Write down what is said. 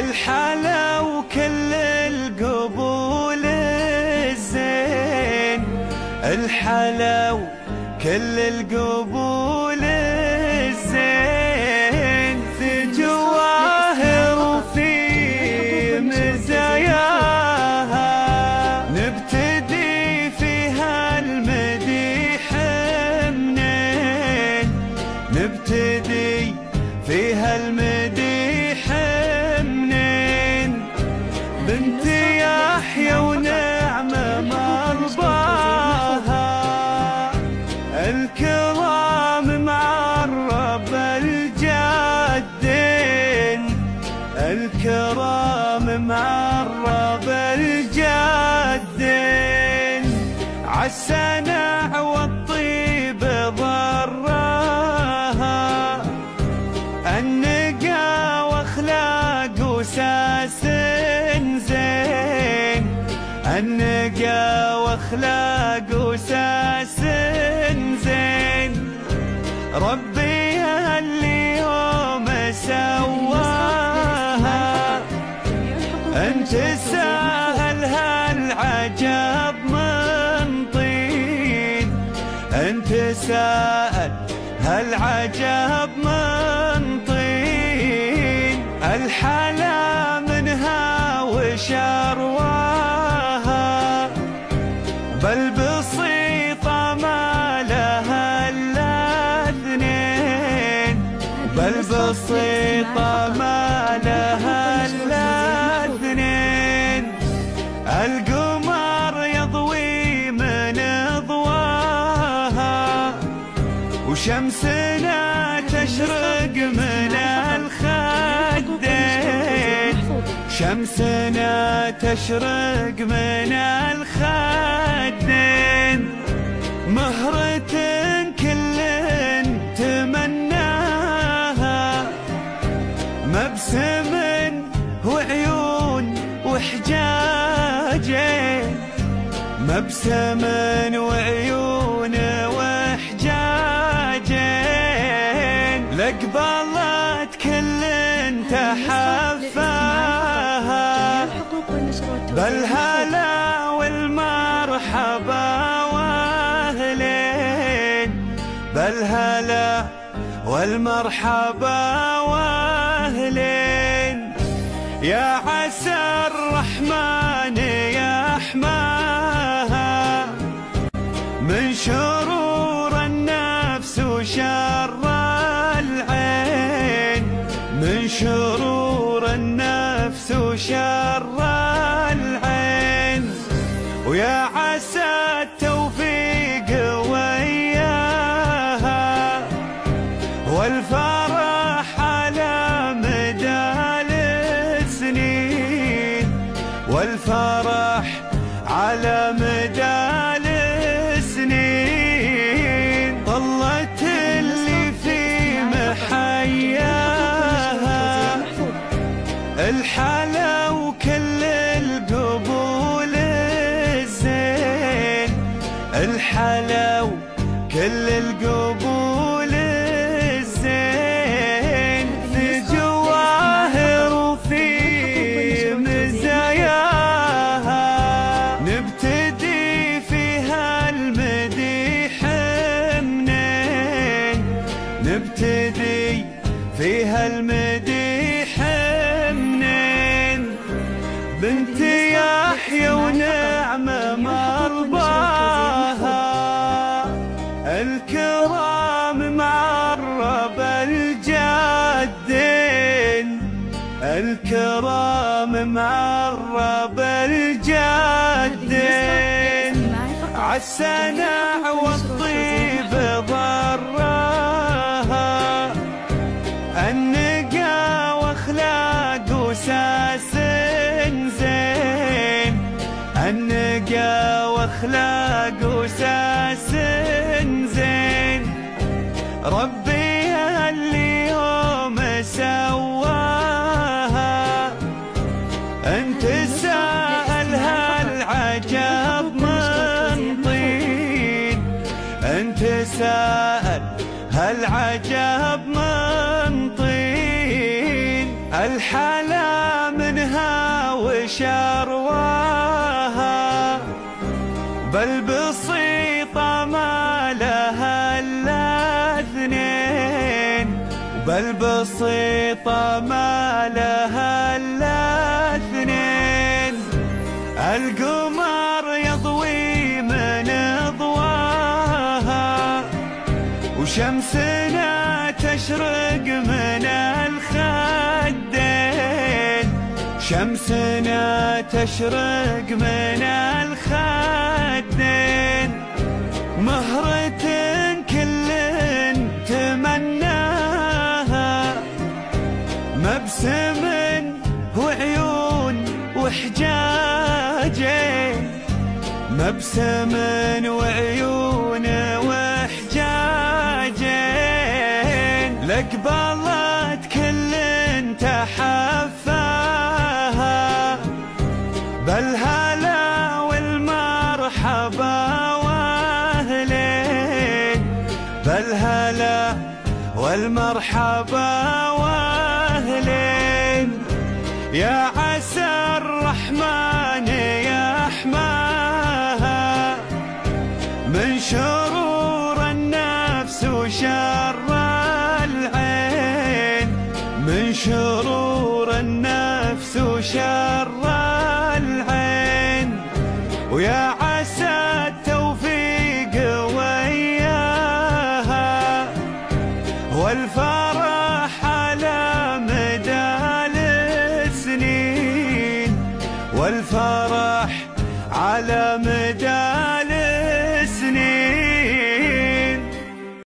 الحلا وكل القبول الزين، الحلا وكل القبول الزين، في جواهر وفي مزاياها، نبتدي فيها المديح منين، نبتدي فيها المديح منين، بنت يحيى ونعمة مرضاها، الكرام معرب الجدين، الكرام معرب الجدين، عالسنع والطيب ضراها، النقا واخلاق وساس زين، النقا واخلاق وساس زين، ربي اليوم سواها، انت سهل هالعجب من طين، انت سهل هالعجب من طين، الحلا منها وشرواها، بل بسيطة ما لها الا اثنين، بل بسيطة ما لها الا اثنين، القمر يضوي من ضواها، وشمسنا تشرق من الخدين، شمسنا تشرق من الخدين، مهرة كل تمناها، مبسم وعيون وحجاجين، مبسم وعيون وحجاجين، لقبلت كل تحفاها، بالهلا والمرحبا واهلين، بالهلا والمرحبا واهلين، يا عسى الرحمن يحماها من شرور النفس وشر العين، من شرور النفس وشر العين، ويا عسى التوفيق وياها، والفرح على مدى السنين، والفرح على مدى السنين، طلت اللي في محياها، الحلا وكل القبول الزين، الحلا وكل القبول الزين، في جواهر وفي مزاياها، نبتدي فيها المديح منين، نبتدي فيها المديح منين، بنت يحيى ونعمة مرضاها، الكرام معرب الجدين، الكرام معرب الجدين، عالسنع والطيب ضراها، النقا واخلاق وساس زين، النقا واخلاق وساس زين، ربي اليوم سواها، انت سهل هالعجب من طين، انت سهل هالعجب من طين، حلا منها وشرواها، بل بسيطة ما لها إلا اثنين، بل بسيطة ما لها إلا اثنين. القمر يضوي من ضواها، وشمسنا تشرق من الخدين، شمسنا تشرق من الخدين. مهرة كل تمناها، مبسم وعيون وحجاجين، مبسم وعيون وحجاجين. لقبلت كل تحفاها، بالهلا والمرحبا واهلين، بالهلا والمرحبا واهلين. يا عسى الرحمن يحماها من شرور النفس وشر العين، من شرور النفس وشر العين. ويا عسى التوفيق وياها، والفرح على مدى السنين، والفرح على مدى